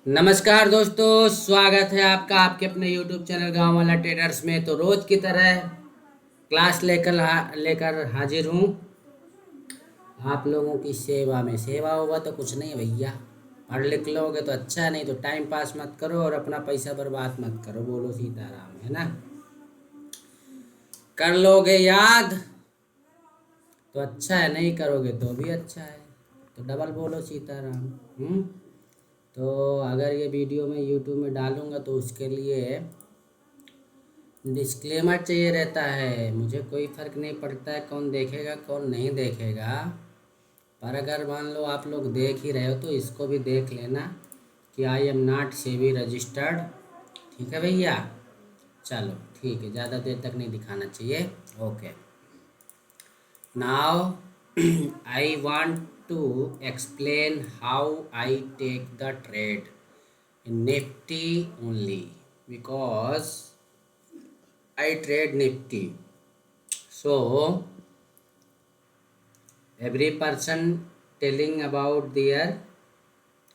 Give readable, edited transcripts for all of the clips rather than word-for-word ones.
नमस्कार दोस्तों, स्वागत है आपका आपके अपने YouTube चैनल गांव वाला ट्रेडर्स में। तो रोज की तरह क्लास लेकर हाजिर हूँ आप लोगों की सेवा में। सेवा होगा तो कुछ नहीं भैया, पढ़ लिख लोगे तो अच्छा है, नहीं तो टाइम पास मत करो और अपना पैसा बर्बाद मत करो। बोलो सीताराम, है ना। कर लोगे याद तो अच्छा है, नहीं करोगे तो भी अच्छा है। तो डबल बोलो सीताराम। तो अगर ये वीडियो मैं यूट्यूब में डालूँगा तो उसके लिए डिस्क्लेमर चाहिए रहता है। मुझे कोई फ़र्क नहीं पड़ता है कौन देखेगा कौन नहीं देखेगा, पर अगर मान लो आप लोग देख ही रहे हो तो इसको भी देख लेना कि I am not SEBI registered. ठीक है भैया, चलो ठीक है, ज़्यादा देर तक नहीं दिखाना चाहिए। Okay, now I want to explain how I take the trade in Nifty only because I trade Nifty. So every person telling about their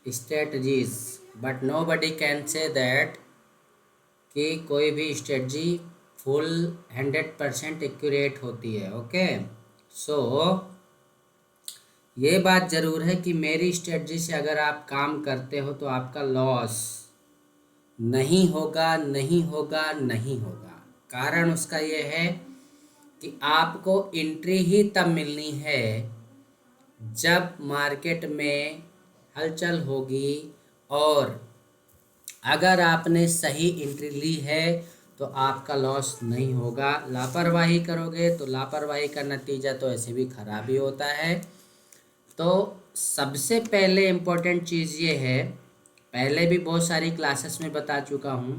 strategies, but nobody can say that कि कोई भी स्ट्रेटजी फुल 100% एक्यूरेट होती है। Okay, सो ये बात ज़रूर है कि मेरी स्ट्रेटजी से अगर आप काम करते हो तो आपका लॉस नहीं होगा, नहीं होगा, नहीं होगा। कारण उसका ये है कि आपको एंट्री ही तब मिलनी है जब मार्केट में हलचल होगी, और अगर आपने सही एंट्री ली है तो आपका लॉस नहीं होगा। लापरवाही करोगे तो लापरवाही का नतीजा तो ऐसे भी खराब ही होता है। तो सबसे पहले इम्पोर्टेंट चीज़ ये है, पहले भी बहुत सारी क्लासेस में बता चुका हूँ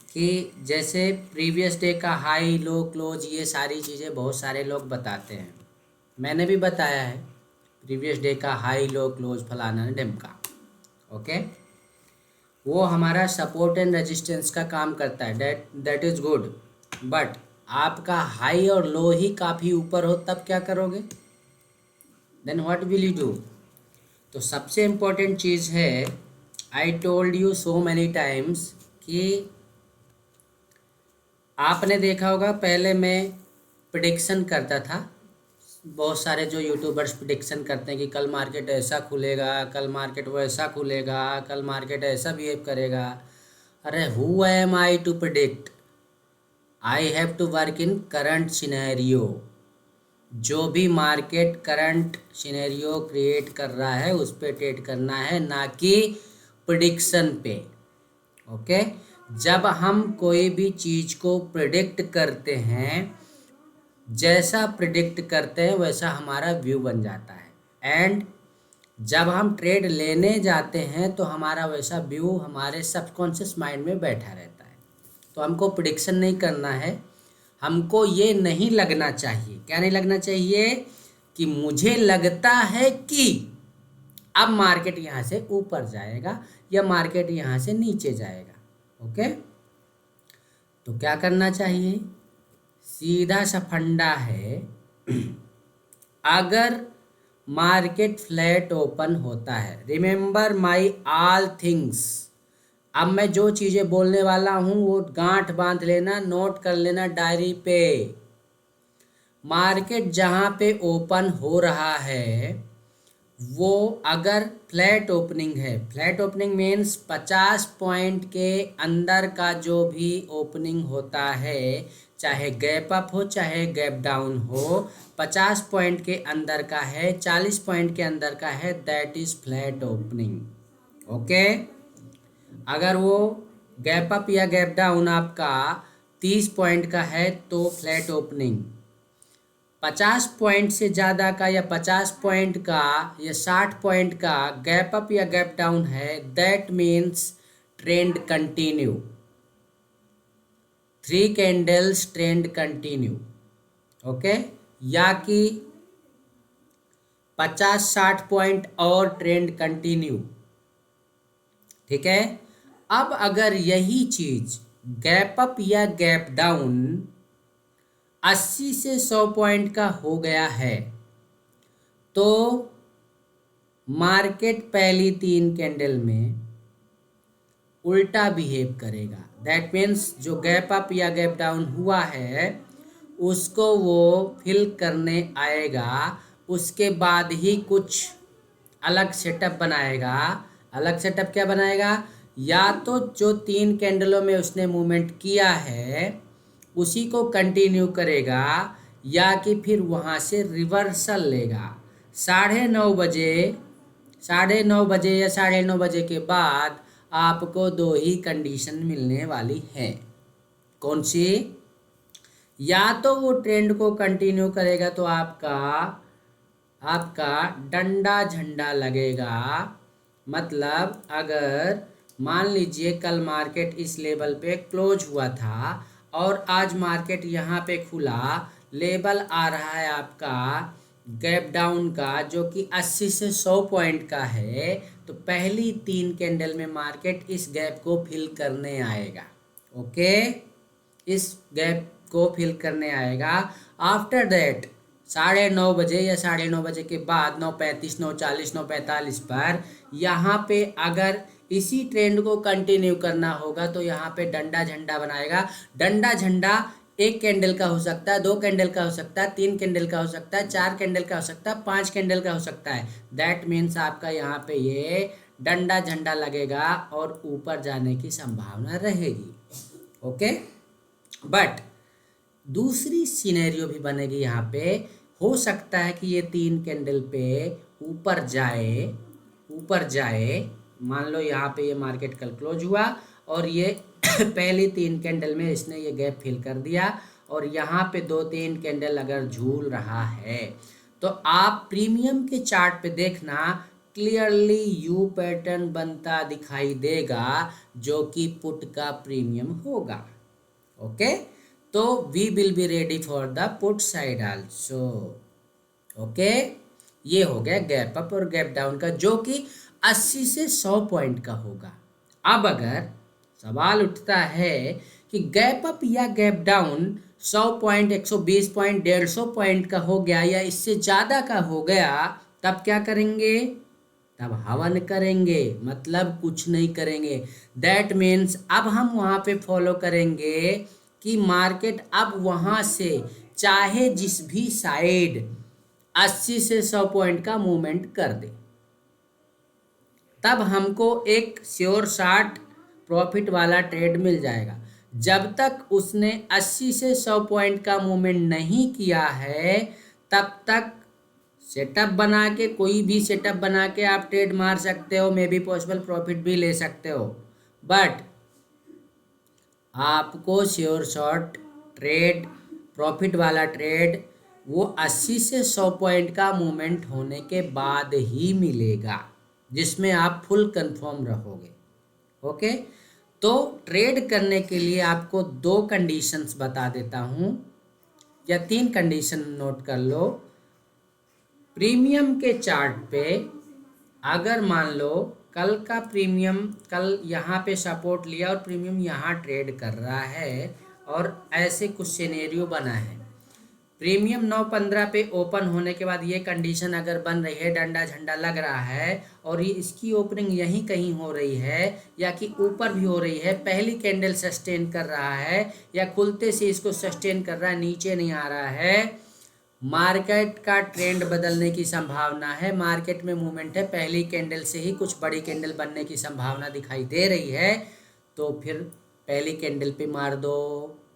कि जैसे प्रीवियस डे का हाई लो क्लोज, ये सारी चीज़ें बहुत सारे लोग बताते हैं। मैंने भी बताया है प्रीवियस डे का हाई लो क्लोज फलाना ढिमका। ओके, वो हमारा सपोर्ट एंड रेजिस्टेंस का काम करता है, दैट इज़ गुड। बट आपका हाई और लो ही काफ़ी ऊपर हो तब क्या करोगे? Then what will you do? तो सबसे इम्पोर्टेंट चीज़ है, I told you so many times कि आपने देखा होगा पहले मैं प्रिडिक्शन करता था। बहुत सारे जो यूट्यूबर्स प्रिडिक्शन करते हैं कि कल मार्केट ऐसा खुलेगा, कल मार्केट वैसा खुलेगा, कल मार्केट ऐसा बिहेव करेगा। अरे who am I to predict? I have to work in current scenario. जो भी मार्केट करंट सिनेरियो क्रिएट कर रहा है उस पे ट्रेड करना है, ना कि प्रिडिक्शन पे। ओके, जब हम कोई भी चीज़ को प्रिडिक्ट करते हैं, जैसा प्रिडिक्ट करते हैं वैसा हमारा व्यू बन जाता है। एंड जब हम ट्रेड लेने जाते हैं तो हमारा वैसा व्यू हमारे सबकॉन्शियस माइंड में बैठा रहता है। तो हमको प्रिडिक्शन नहीं करना है, हमको ये नहीं लगना चाहिए। क्या नहीं लगना चाहिए? कि मुझे लगता है कि अब मार्केट यहाँ से ऊपर जाएगा या मार्केट यहाँ से नीचे जाएगा। ओके, तो क्या करना चाहिए? सीधा सा फंडा है, अगर मार्केट फ्लैट ओपन होता है, रिमेंबर माई ऑल थिंग्स। अब मैं जो चीज़ें बोलने वाला हूँ वो गांठ बांध लेना, नोट कर लेना डायरी पे। मार्केट जहाँ पे ओपन हो रहा है वो अगर फ्लैट ओपनिंग है, फ्लैट ओपनिंग मीन्स 50 पॉइंट के अंदर का जो भी ओपनिंग होता है, चाहे गैप अप हो चाहे गैप डाउन हो, 50 पॉइंट के अंदर का है, 40 पॉइंट के अंदर का है, that is flat opening. Okay, अगर वो गैप अप या गैप डाउन आपका 30 पॉइंट का है तो फ्लैट ओपनिंग। 50 पॉइंट से ज़्यादा का या 50 पॉइंट का या 60 पॉइंट का गैप अप या गैप डाउन है, that means trend continue, 3 candles trend continue. Okay, या कि 50-60 पॉइंट और ट्रेंड कंटिन्यू। ठीक है, अब अगर यही चीज़ गैप अप या गैप डाउन 80 से 100 पॉइंट का हो गया है तो मार्केट पहली 3 कैंडल में उल्टा बिहेव करेगा। दैट मीन्स जो गैप अप या गैप डाउन हुआ है उसको वो फिल करने आएगा, उसके बाद ही कुछ अलग सेटअप बनाएगा। अलग सेटअप क्या बनाएगा? या तो जो 3 कैंडलों में उसने मूवमेंट किया है उसी को कंटिन्यू करेगा, या कि फिर वहाँ से रिवर्सल लेगा। 9:30 बजे 9:30 या 9:30 के बाद आपको दो ही कंडीशन मिलने वाली है। कौन सी? या तो वो ट्रेंड को कंटिन्यू करेगा तो आपका आपका डंडा झंडा लगेगा। मतलब अगर मान लीजिए कल मार्केट इस लेवल पे क्लोज हुआ था और आज मार्केट यहाँ पे खुला, लेवल आ रहा है आपका गैप डाउन का जो कि 80 से 100 पॉइंट का है, तो पहली 3 कैंडल में मार्केट इस गैप को फिल करने आएगा। ओके, इस गैप को फिल करने आएगा। आफ्टर दैट 9:30 या 9:30 के बाद 9:35, 9:40, 9:45 पर यहाँ पे अगर इसी ट्रेंड को कंटिन्यू करना होगा तो यहाँ पे डंडा झंडा बनाएगा। डंडा झंडा 1 कैंडल का हो सकता है, 2 कैंडल का हो सकता है, 3 कैंडल का हो सकता है, 4 कैंडल का हो सकता है, 5 कैंडल का हो सकता है। दैट मीन्स आपका यहाँ पे ये डंडा झंडा लगेगा और ऊपर जाने की संभावना रहेगी। ओके, बट दूसरी सिनेरियो भी बनेगी। यहाँ पे हो सकता है कि ये 3 कैंडल पे ऊपर जाए। मान लो यहाँ पे ये मार्केट कल क्लोज हुआ और ये पहली 3 कैंडल में इसने ये गैप फिल कर दिया और यहाँ पे 2-3 कैंडल अगर झूल रहा है तो आप प्रीमियम के चार्ट पे देखना, क्लियरली यू पैटर्न बनता दिखाई देगा जो कि पुट का प्रीमियम होगा। ओके, तो we will be ready for the put side also. Okay, ये हो गया गैप अप और गैप डाउन का जो कि 80 से 100 पॉइंट का होगा। अब अगर सवाल उठता है कि गैप अप या gap down 100 point, 120 point, 150 point का हो गया या इससे ज़्यादा का हो गया, तब क्या करेंगे? तब हवन करेंगे, मतलब कुछ नहीं करेंगे। दैट मीन्स अब हम वहाँ पे फॉलो करेंगे कि मार्केट अब वहाँ से चाहे जिस भी साइड 80 से 100 पॉइंट का मूवमेंट कर दे, तब हमको एक श्योर शॉट प्रॉफिट वाला ट्रेड मिल जाएगा। जब तक उसने 80 से 100 पॉइंट का मूवमेंट नहीं किया है तब तक सेटअप बना के, कोई भी सेटअप बना के आप ट्रेड मार सकते हो, मे बी पॉसिबल प्रॉफिट भी ले सकते हो। बट आपको श्योर शॉट ट्रेड, प्रॉफिट वाला ट्रेड वो 80 से 100 पॉइंट का मूवमेंट होने के बाद ही मिलेगा, जिसमें आप फुल कंफर्म रहोगे। ओके, तो ट्रेड करने के लिए आपको 2 कंडीशंस बता देता हूँ या 3 कंडीशन नोट कर लो। प्रीमियम के चार्ट पे अगर मान लो कल का प्रीमियम कल यहाँ पे सपोर्ट लिया और प्रीमियम यहाँ ट्रेड कर रहा है और ऐसे कुछ सिनेरियो बना है, प्रीमियम 9:15 पे ओपन होने के बाद ये कंडीशन अगर बन रही है, डंडा झंडा लग रहा है और ये इसकी ओपनिंग यहीं कहीं हो रही है या कि ऊपर भी हो रही है, पहली कैंडल सस्टेन कर रहा है या खुलते से इसको सस्टेन कर रहा है, नीचे नहीं आ रहा है, मार्केट का ट्रेंड बदलने की संभावना है, मार्केट में मूवमेंट है, पहली कैंडल से ही कुछ बड़ी कैंडल बनने की संभावना दिखाई दे रही है, तो फिर पहली कैंडल पे मार दो,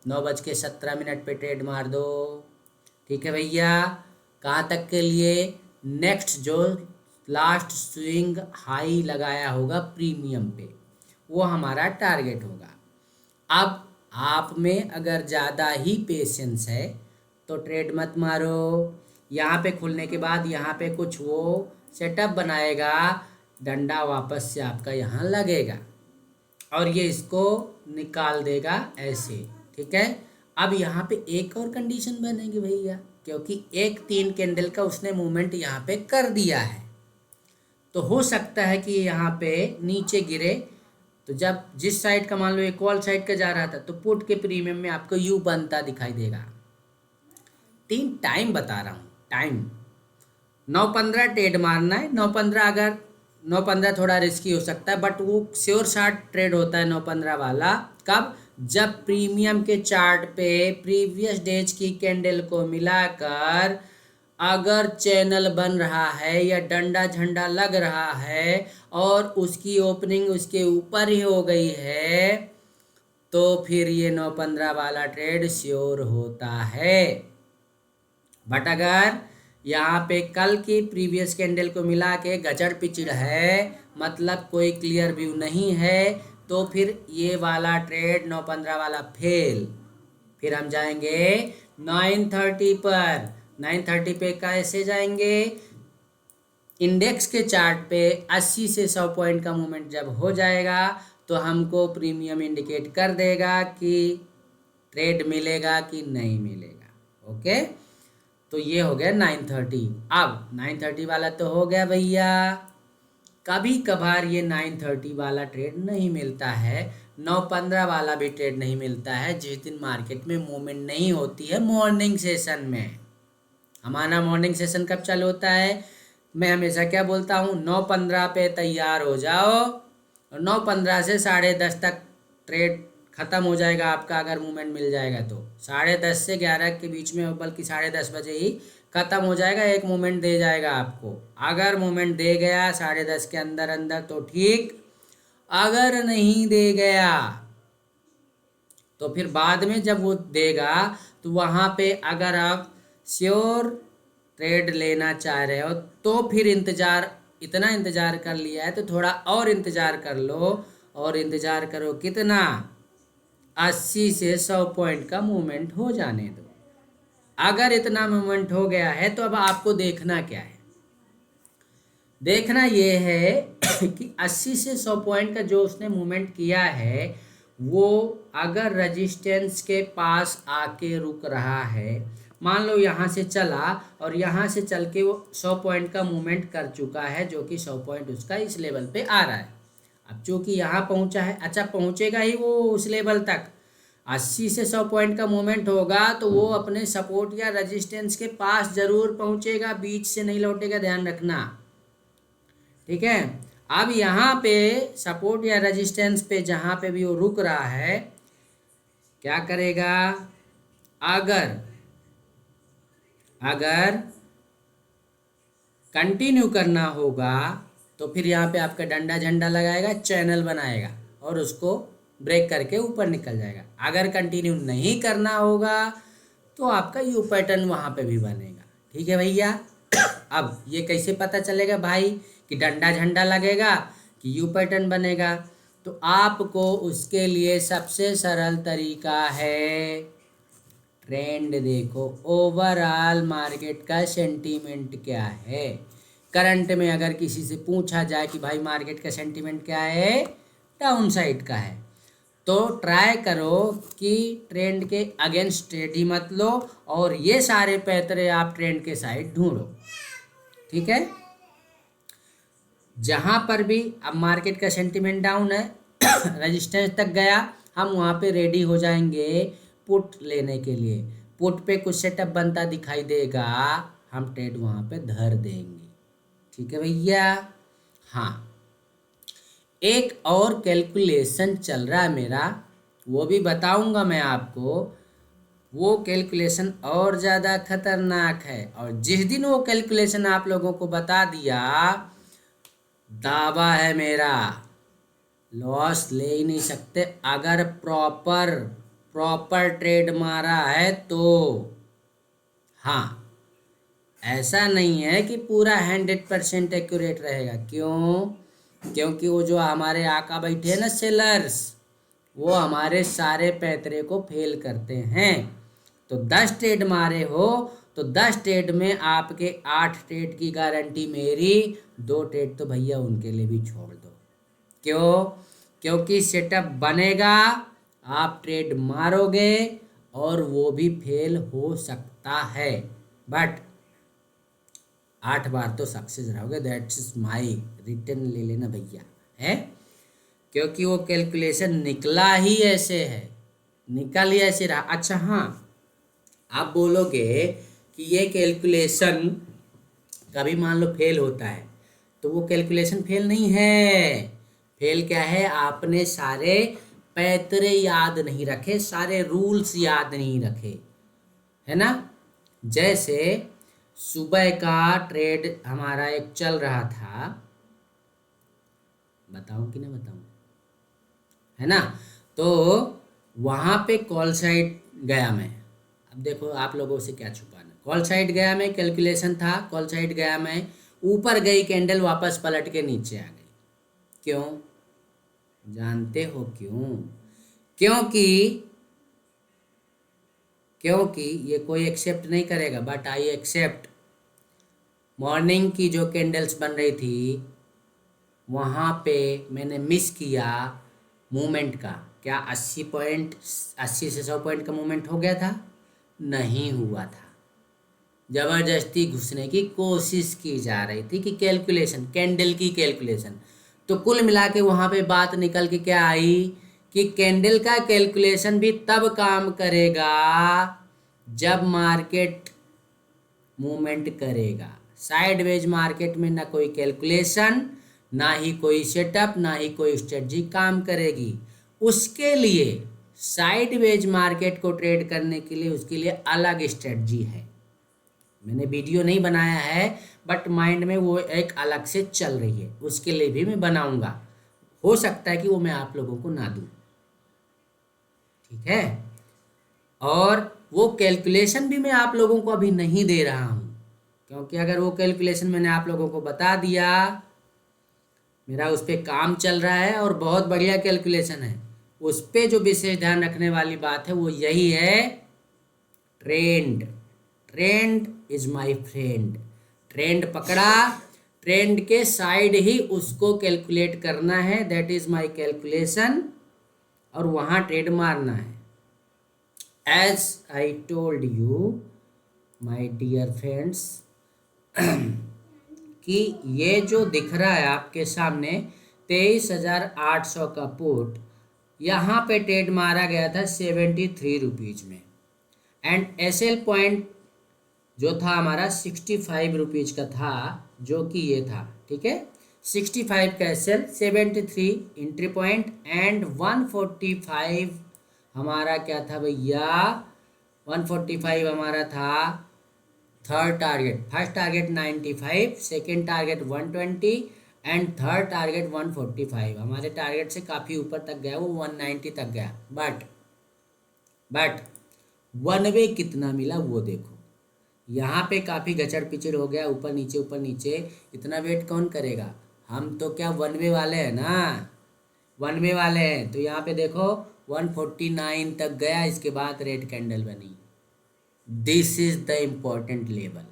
9:17 पे ट्रेड मार दो। ठीक है भैया, कहाँ तक के लिए? नेक्स्ट जो लास्ट स्विंग हाई लगाया होगा प्रीमियम पे, वो हमारा टारगेट होगा। अब आप में अगर ज़्यादा ही पेशेंस है तो ट्रेड मत मारो। यहाँ पे खुलने के बाद यहाँ पे कुछ वो सेटअप बनाएगा, डंडा वापस से आपका यहाँ लगेगा और ये इसको निकाल देगा ऐसे। ठीक है, अब यहाँ पे एक और कंडीशन बनेगी भैया, क्योंकि एक 3 कैंडल का उसने मूवमेंट यहाँ पे कर दिया है, तो हो सकता है कि यहाँ पे नीचे गिरे, तो जब जिस साइड का मान लो एक कॉल साइड का जा रहा था तो पुट के प्रीमियम में आपको यू बनता दिखाई देगा। 3 टाइम बता रहा हूँ, टाइम 9-15 ट्रेड मारना है। 9-15 अगर 9-15 थोड़ा रिस्की हो सकता है, बट वो श्योर शॉट ट्रेड होता है 9-15 वाला। कब? जब प्रीमियम के चार्ट पे प्रीवियस डेज की कैंडल को मिलाकर अगर चैनल बन रहा है या डंडा झंडा लग रहा है और उसकी ओपनिंग उसके ऊपर ही हो गई है, तो फिर ये 9-15 वाला ट्रेड श्योर होता है। बट अगर यहाँ पे कल की प्रीवियस कैंडल को मिला के गजड़ पिचड़ है, मतलब कोई क्लियर व्यू नहीं है, तो फिर ये वाला ट्रेड 9-15 वाला फेल। फिर हम जाएंगे 9:30 पर। 9:30 पे कैसे जाएंगे? इंडेक्स के चार्ट पे 80 से 100 पॉइंट का मूवमेंट जब हो जाएगा तो हमको प्रीमियम इंडिकेट कर देगा कि ट्रेड मिलेगा कि नहीं मिलेगा। ओके, तो ये हो गया 9:30। अब 9:30 वाला तो हो गया भैया। कभी कभार ये 9:30 वाला ट्रेड नहीं मिलता है, 9:15 वाला भी ट्रेड नहीं मिलता है, जिस दिन मार्केट में मूवमेंट नहीं होती है मॉर्निंग सेशन में। हमारा मॉर्निंग सेशन कब चालू होता है? मैं हमेशा क्या बोलता हूँ, 9:15 पे तैयार हो जाओ और 9:15 से 10:30 तक ट्रेड ख़त्म हो जाएगा आपका, अगर मूवमेंट मिल जाएगा तो। 10:30 से 11 के बीच में, बल्कि 10:30 बजे ही ख़त्म हो जाएगा, एक मूवमेंट दे जाएगा आपको। अगर मूवमेंट दे गया 10:30 के अंदर अंदर तो ठीक, अगर नहीं दे गया तो फिर बाद में जब वो देगा तो वहाँ पे अगर आप श्योर ट्रेड लेना चाह रहे हो तो फिर इतना इंतज़ार कर लिया है तो थोड़ा और इंतज़ार कर लो। और इंतज़ार करो कितना? 80 से 100 पॉइंट का मूवमेंट हो जाने दो। अगर इतना मूवमेंट हो गया है तो अब आपको देखना क्या है? देखना ये है कि 80 से 100 पॉइंट का जो उसने मूवमेंट किया है वो अगर रजिस्टेंस के पास आके रुक रहा है, मान लो यहाँ से चला और यहाँ से चल के वो 100 पॉइंट का मूवमेंट कर चुका है, जो कि 100 पॉइंट उसका इस लेवल पे आ रहा है। अब चूँकि यहाँ पहुँचा है, अच्छा पहुँचेगा ही वो उस लेवल तक। 80 से 100 पॉइंट का मूवमेंट होगा तो वो अपने सपोर्ट या रजिस्टेंस के पास ज़रूर पहुँचेगा, बीच से नहीं लौटेगा, ध्यान रखना। ठीक है, अब यहाँ पे सपोर्ट या रेजिस्टेंस पे जहाँ पे भी वो रुक रहा है, क्या करेगा? अगर कंटिन्यू करना होगा तो फिर यहाँ पे आपका डंडा झंडा लगाएगा, चैनल बनाएगा और उसको ब्रेक करके ऊपर निकल जाएगा। अगर कंटिन्यू नहीं करना होगा तो आपका यू पैटर्न वहाँ पे भी बनेगा। ठीक है भैया। अब ये कैसे पता चलेगा भाई कि डंडा झंडा लगेगा कि यू पैटर्न बनेगा? तो आपको उसके लिए सबसे सरल तरीका है, ट्रेंड देखो, ओवरऑल मार्केट का सेंटीमेंट क्या है। करंट में अगर किसी से पूछा जाए कि भाई मार्केट का सेंटीमेंट क्या है, डाउन साइड का है, तो ट्राई करो कि ट्रेंड के अगेंस्ट ट्रेड ही मत लो और ये सारे पैतरे आप ट्रेंड के साइड ढूंढो। ठीक है, जहाँ पर भी अब मार्केट का सेंटीमेंट डाउन है रेजिस्टेंस तक गया, हम वहाँ पे रेडी हो जाएंगे पुट लेने के लिए। पुट पे कुछ सेटअप बनता दिखाई देगा, हम ट्रेड वहाँ पे धर देंगे। ठीक है भैया। हाँ, एक और कैलकुलेशन चल रहा है मेरा, वो भी बताऊंगा मैं आपको। वो कैलकुलेशन और ज़्यादा खतरनाक है, और जिस दिन वो कैलकुलेशन आप लोगों को बता दिया, दावा है मेरा, लॉस ले ही नहीं सकते अगर प्रॉपर ट्रेड मारा है तो। हाँ, ऐसा नहीं है कि पूरा 100% एक्यूरेट रहेगा। क्यों? क्योंकि वो जो हमारे आका बैठे हैं ना सेलर्स, वो हमारे सारे पैतरे को फेल करते हैं। तो 10 ट्रेड मारे हो तो 10 ट्रेड में आपके 8 ट्रेड की गारंटी मेरी, 2 ट्रेड तो भैया उनके लिए भी छोड़ दो। क्यों? क्योंकि सेटअप बनेगा, आप ट्रेड मारोगे और वो भी फेल हो सकता है, बट 8 बार तो सक्सेस रहोगे। दैट्स इज माई रिटर्न ले लेना भैया, है। क्योंकि वो कैलकुलेशन निकला ही ऐसे है, निकल ही ऐसे रहा। अच्छा हाँ, आप बोलोगे कि ये कैलकुलेशन कभी मान लो फेल होता है तो वो कैलकुलेशन फेल नहीं है। फेल क्या है, आपने सारे पैतरे याद नहीं रखे, सारे रूल्स याद नहीं रखे, है ना। जैसे सुबह का ट्रेड हमारा एक चल रहा था, बताऊं कि नहीं बताऊं, है ना। तो वहां पे कॉल साइड गया मैं। अब देखो आप लोगों से क्या छुपाना, कॉल साइड गया मैं, कैलकुलेशन था, कॉल साइड गया मैं, ऊपर गई कैंडल, वापस पलट के नीचे आ गई। क्यों जानते हो क्यों? क्योंकि क्योंकि ये कोई एक्सेप्ट नहीं करेगा, बट आई एक्सेप्ट। मॉर्निंग की जो कैंडल्स बन रही थी वहाँ पे मैंने मिस किया मूवमेंट का। क्या 80 से 100 पॉइंट का मूवमेंट हो गया था? नहीं हुआ था। ज़बरदस्ती घुसने की कोशिश की जा रही थी कि कैलकुलेशन, कैंडल की कैलकुलेशन। तो कुल मिला के वहाँ पे बात निकल के क्या आई कि कैंडल का कैलकुलेशन भी तब काम करेगा जब मार्केट मूवमेंट करेगा। साइडवेज मार्केट में ना कोई कैलकुलेशन, ना ही कोई सेटअप, ना ही कोई स्ट्रेटजी काम करेगी। उसके लिए साइडवेज मार्केट को ट्रेड करने के लिए उसके लिए अलग स्ट्रेटजी है। मैंने वीडियो नहीं बनाया है, बट माइंड में वो एक अलग से चल रही है, उसके लिए भी मैं बनाऊंगा। हो सकता है कि वो मैं आप लोगों को ना दूं, ठीक है। और वो कैलकुलेशन भी मैं आप लोगों को अभी नहीं दे रहा हूं, क्योंकि अगर वो कैलकुलेशन मैंने आप लोगों को बता दिया, मेरा उस पर काम चल रहा है और बहुत बढ़िया कैलकुलेशन है, उस पर जो विशेष ध्यान रखने वाली बात है वो यही है, trend. Trend is my friend. Trend पकड़ा, ट्रेंड के साइड ही उसको कैलकुलेट करना है, दैट इज माय कैलकुलेशन, और वहाँ ट्रेड मारना है। As I told you my dear friends कि ये जो दिख रहा है आपके सामने 23,800 का पुट, यहाँ पे ट्रेड मारा गया था 73 रुपीज़ में, एंड एसएल पॉइंट जो था हमारा 65 रुपीज़ का था, जो कि ये था, ठीक है। 65 का एसएल, 73 एंट्री पॉइंट, एंड 145 हमारा क्या था भैया, 145 हमारा था third target. First target 95, second target 120 and third target 145। हमारे टारगेट से काफ़ी ऊपर तक गया, वो 190 तक गया, बट वन वे कितना मिला वो देखो। यहाँ पे काफ़ी गचड़ पिचड़ हो गया, ऊपर नीचे, इतना वेट कौन करेगा। हम तो क्या वन वे वाले हैं ना, वन वे वाले हैं। तो यहाँ पे देखो 149 तक गया, इसके बाद रेड कैंडल बनी। This is the important level,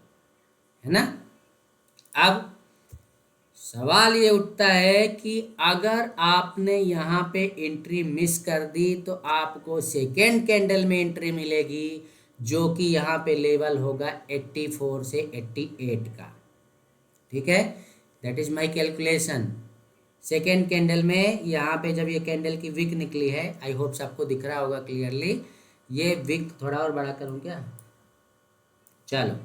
है ना। अब सवाल ये उठता है कि अगर आपने यहाँ पे एंट्री मिस कर दी तो आपको सेकेंड कैंडल में एंट्री मिलेगी, जो कि यहाँ पे लेवल होगा 84 से 88 का, ठीक है। That is my calculation. Second candle में यहाँ पे जब ये कैंडल की विक निकली है, आई होप सबको दिख रहा होगा क्लियरली। ये विक थोड़ा और बड़ा करूँ क्या, चलो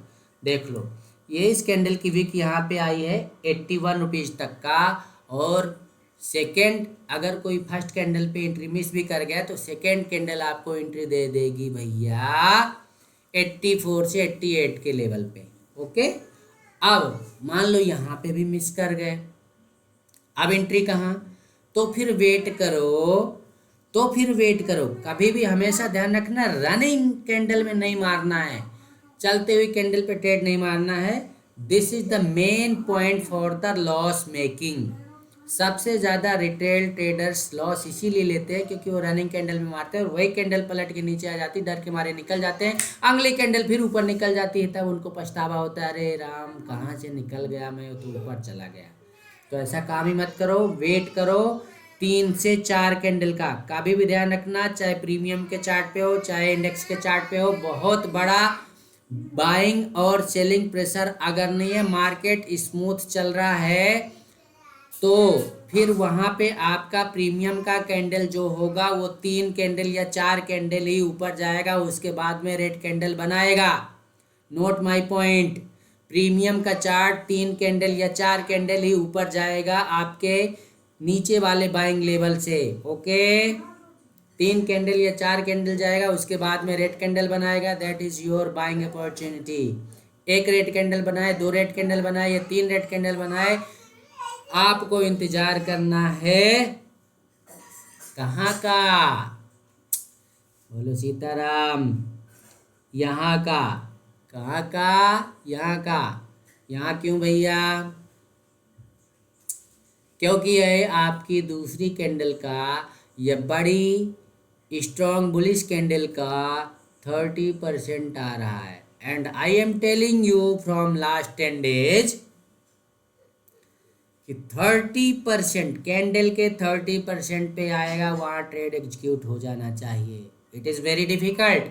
देख लो। ये इस कैंडल की विक यहाँ पे आई है 81 रुपीज़ तक का, और सेकेंड, अगर कोई फर्स्ट कैंडल पे एंट्री मिस भी कर गया तो सेकेंड कैंडल आपको एंट्री दे देगी भैया 84 से 88 के लेवल पे, ओके। अब मान लो यहाँ पे भी मिस कर गए, अब एंट्री कहाँ, तो फिर वेट करो। कभी भी हमेशा ध्यान रखना, रनिंग कैंडल में नहीं मारना है, चलते हुए कैंडल पे ट्रेड नहीं मारना है। This is the main point for the loss making. सबसे ज़्यादा रिटेल ट्रेडर्स लॉस इसीलिए लेते हैं क्योंकि वो रनिंग कैंडल में मारते हैं और वही कैंडल पलट के नीचे आ जाती है, डर के मारे निकल जाते हैं, अगली कैंडल फिर ऊपर निकल जाती है, तब उनको पछतावा होता है, अरे राम कहाँ से निकल गया मैं, तो ऊपर चला गया। तो ऐसा काम ही मत करो, वेट करो 3 से 4 कैंडल का। कभी भी ध्यान रखना, चाहे प्रीमियम के चार्ट पे हो चाहे इंडेक्स के चार्ट पे हो, बहुत बड़ा बाइंग और सेलिंग प्रेशर अगर नहीं है, मार्केट स्मूथ चल रहा है, तो फिर वहाँ पे आपका प्रीमियम का कैंडल जो होगा वो 3 कैंडल या 4 कैंडल ही ऊपर जाएगा, उसके बाद में रेड कैंडल बनाएगा। नोट माय पॉइंट, प्रीमियम का चार्ट 3 कैंडल या 4 कैंडल ही ऊपर जाएगा आपके नीचे वाले बाइंग लेवल से। ओके, 3 कैंडल या 4 कैंडल जाएगा, उसके बाद में रेड कैंडल बनाएगा, that is your buying opportunity. एक रेड कैंडल बनाए, 2 रेड कैंडल बनाए या 3 रेड कैंडल बनाए, आपको इंतजार करना है कहाँ का? बोलो सीताराम। यहाँ का। कहाँ का? यहाँ का। यहाँ क्यों भैया? क्योंकि यह आपकी दूसरी कैंडल का, यह बड़ी स्ट्रॉन्ग बुलिश कैंडल का 30% आ रहा है। And I am telling you from last 10 days कि 30% कैंडल के 30% पे आएगा, वहाँ ट्रेड एग्जीक्यूट हो जाना चाहिए। It is very difficult,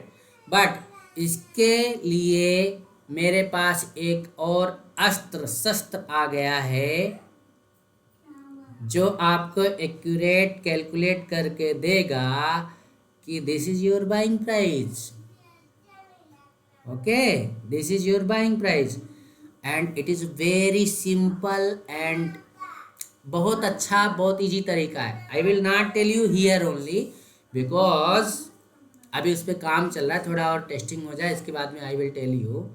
but इसके लिए मेरे पास एक और अस्त्र शस्त्र आ गया है जो आपको एक्यूरेट कैलकुलेट करके देगा कि this is your buying price. Okay, this is your buying price and it is very simple and बहुत अच्छा, बहुत इजी तरीका है। I will not tell you here only because अभी उस पर काम चल रहा है, थोड़ा और टेस्टिंग हो जाए, इसके बाद में I will tell you.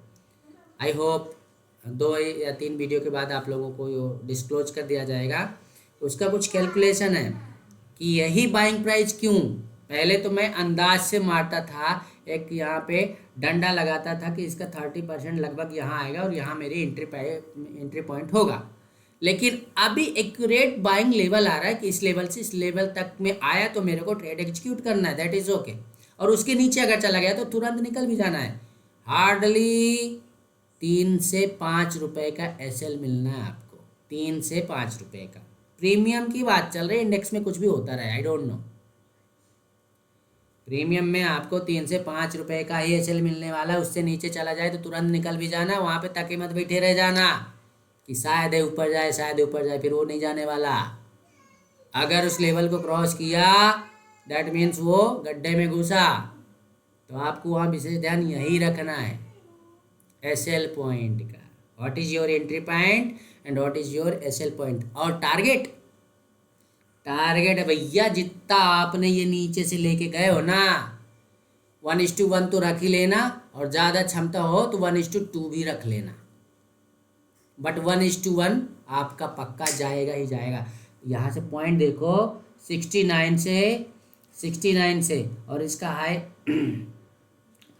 I hope 2 या 3 वीडियो के बाद आप लोगों को डिस्क्लोज कर दिया जाएगा। उसका कुछ कैलकुलेशन है कि यही बाइंग प्राइस क्यों। पहले तो मैं अंदाज से मारता था, एक यहाँ पे डंडा लगाता था कि इसका 30% लगभग यहाँ आएगा और यहाँ मेरी एंट्री पॉइंट होगा। लेकिन अभी एक्यूरेट बाइंग लेवल आ रहा है कि इस लेवल से इस लेवल तक में आया तो मेरे को ट्रेड एग्जीक्यूट करना है, दैट इज ओके। और उसके नीचे अगर चला गया तो तुरंत निकल भी जाना है। हार्डली 3 से 5 रुपए का एसएल मिलना है आपको, 3 से 5 रुपए का। प्रीमियम की बात चल रही है, इंडेक्स में कुछ भी होता रहे, आई डोंट नो। प्रीमियम में आपको 3 से 5 रुपए का ही एसएल मिलने वाला है। उससे नीचे चला जाए तो तुरंत निकल भी जाना, वहाँ पे तके मत बैठे रह जाना कि शायद ऊपर जाए, शायद ऊपर जाए, फिर वो नहीं जाने वाला। अगर उस लेवल को क्रॉस किया दैट मीन्स वो गड्ढे में घुसा, तो आपको वहाँ विशेष ध्यान यही रखना है एसएल पॉइंट का। What is your entry point and what is your SL point. और टारगेट है भैया, जितना आपने ये नीचे से लेके गए हो ना, 1:1 तो रख ही लेना, और ज़्यादा क्षमता हो तो 1:2 भी रख लेना, बट 1:1 आपका पक्का जाएगा ही जाएगा। यहाँ से पॉइंट देखो 69 से और इसका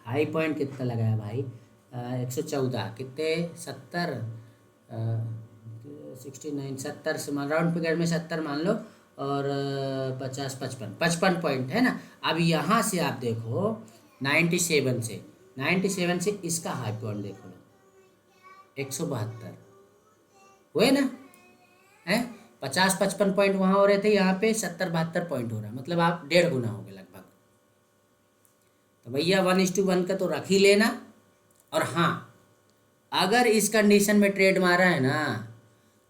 हाई पॉइंट कितना लगाया भाई, 114, कितने 70, 70 से राउंड फिगर में 70 मान लो, और 50 55 पॉइंट है ना। अब यहाँ से आप देखो 97 से इसका हाई पॉइंट देखो, 172 हुए ना, है 50-55 पॉइंट वहाँ हो रहे थे, यहाँ पे 70-72 पॉइंट हो रहा है, मतलब आप 1.5 गुना हो गए लगभग। तो भैया 1:1 का तो रख ही लेना। और हाँ, अगर इस कंडीशन में ट्रेड मारा है ना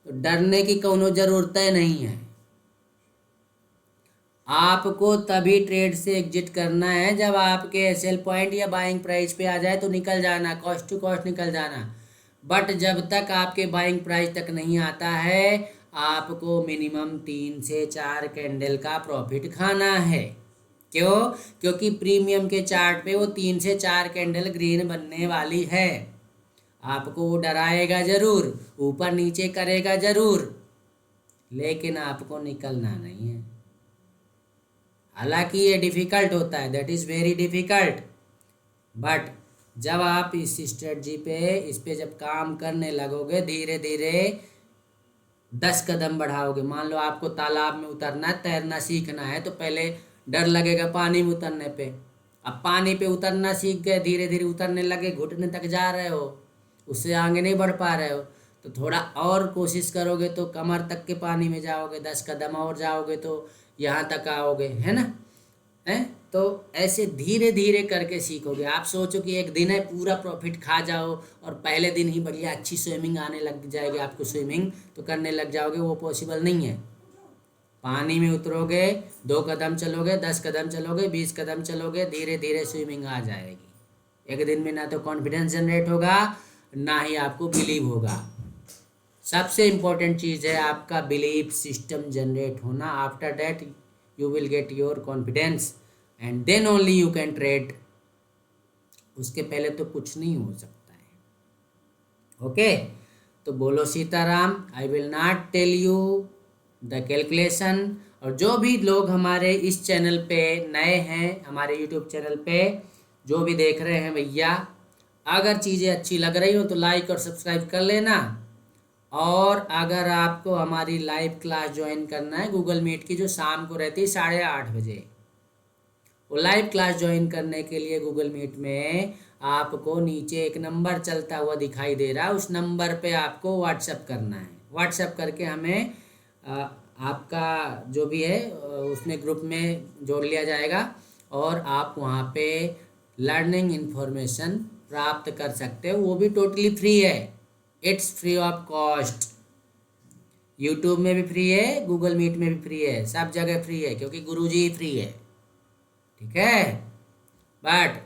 तो डरने की कोनो ज़रूरत नहीं है। आपको तभी ट्रेड से एग्जिट करना है जब आपके एसएल पॉइंट या बाइंग प्राइस पे आ जाए तो निकल जाना, कॉस्ट टू कॉस्ट निकल जाना। बट जब तक आपके बाइंग प्राइस तक नहीं आता है, आपको मिनिमम 3 से 4 कैंडल का प्रॉफिट खाना है। क्यों? क्योंकि प्रीमियम के चार्ट पे वो 3 से 4 कैंडल ग्रीन बनने वाली है। आपको वो डराएगा ज़रूर, ऊपर नीचे करेगा ज़रूर, लेकिन आपको निकलना नहीं है। हालांकि ये डिफ़िकल्ट होता है, that is very difficult, but जब आप इस स्ट्रेटजी पे इस पे जब काम करने लगोगे, धीरे धीरे 10 कदम बढ़ाओगे। मान लो आपको तालाब में उतरना है, तैरना सीखना है, तो पहले डर लगेगा पानी में उतरने पे। अब पानी पे उतरना सीख गए, धीरे धीरे उतरने लगे, घुटने तक जा रहे हो, उससे आगे नहीं बढ़ पा रहे हो, तो थोड़ा और कोशिश करोगे तो कमर तक के पानी में जाओगे, 10 कदम और जाओगे तो यहाँ तक आओगे, है ना, है। तो ऐसे धीरे धीरे करके सीखोगे। आप सोचो कि एक दिन है पूरा प्रॉफिट खा जाओ और पहले दिन ही बढ़िया अच्छी स्विमिंग आने लग जाएगी आपको, स्विमिंग तो करने लग जाओगे, वो पॉसिबल नहीं है। पानी में उतरोगे, 2 कदम चलोगे, 10 कदम चलोगे, 20 कदम चलोगे, धीरे धीरे स्विमिंग आ जाएगी। एक दिन में ना तो कॉन्फिडेंस जनरेट होगा ना ही आपको बिलीव होगा। सबसे इम्पोर्टेंट चीज़ है आपका बिलीफ सिस्टम जनरेट होना। After that you will get your confidence and then only you can trade. उसके पहले तो कुछ नहीं हो सकता है। ओके, तो बोलो Sitaram. I will not tell you the calculation. और जो भी लोग हमारे इस चैनल पे नए हैं, हमारे यूट्यूब चैनल पे जो भी देख रहे हैं भैया, अगर चीज़ें अच्छी लग रही हो तो लाइक और सब्सक्राइब कर लेना। और अगर आपको हमारी लाइव क्लास ज्वाइन करना है गूगल मीट की, जो शाम को रहती है 8:30 बजे, वो लाइव क्लास ज्वाइन करने के लिए गूगल मीट में आपको नीचे एक नंबर चलता हुआ दिखाई दे रहा है, उस नंबर पे आपको व्हाट्सएप करना है। व्हाट्सएप करके हमें आपका जो भी है उसमें ग्रुप में जोड़ लिया जाएगा और आप वहाँ पे लर्निंग इन्फॉर्मेशन प्राप्त कर सकते हो। वो भी टोटली फ्री है, it's free of cost. YouTube में भी फ्री है, गूगल मीट में भी फ्री है, सब जगह फ्री है, क्योंकि गुरुजी ही फ्री है। ठीक है, बट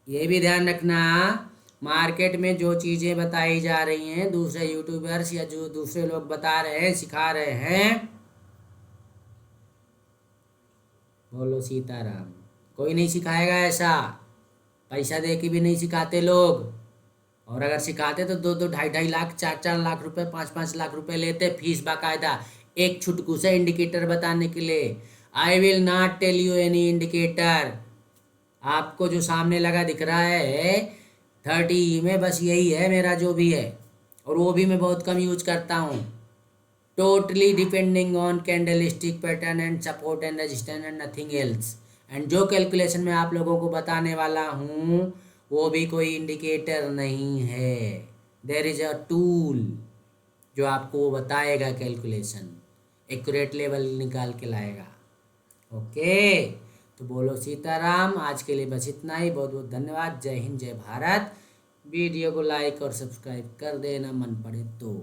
ये भी ध्यान रखना, मार्केट में जो चीज़ें बताई जा रही हैं दूसरे यूट्यूबर्स या जो दूसरे लोग बता रहे हैं, सिखा रहे हैं, बोलो सीताराम, कोई नहीं सिखाएगा ऐसा। पैसा दे के भी नहीं सिखाते लोग। और अगर सिखाते तो 2-2, 2.5-2.5 लाख, 4-4 लाख रुपए, 5-5 लाख रुपए लेते फीस बाकायदा, एक छुटकू से इंडिकेटर बताने के लिए। I will not tell you any indicator. आपको जो सामने लगा दिख रहा है 30 में, बस यही है मेरा जो भी है, और वो भी मैं बहुत कम यूज करता हूँ। Totally depending on candlestick pattern and support and resistance and nothing else. And जो कैलकुलेशन मैं आप लोगों को बताने वाला हूँ वो भी कोई इंडिकेटर नहीं है। देयर इज अ टूल जो आपको वो बताएगा कैलकुलेशन, एक्यूरेट लेवल निकाल के लाएगा। ओके, तो बोलो सीताराम। आज के लिए बस इतना ही। बहुत बहुत धन्यवाद। जय हिंद, जय भारत। वीडियो को लाइक और सब्सक्राइब कर देना मन पड़े तो।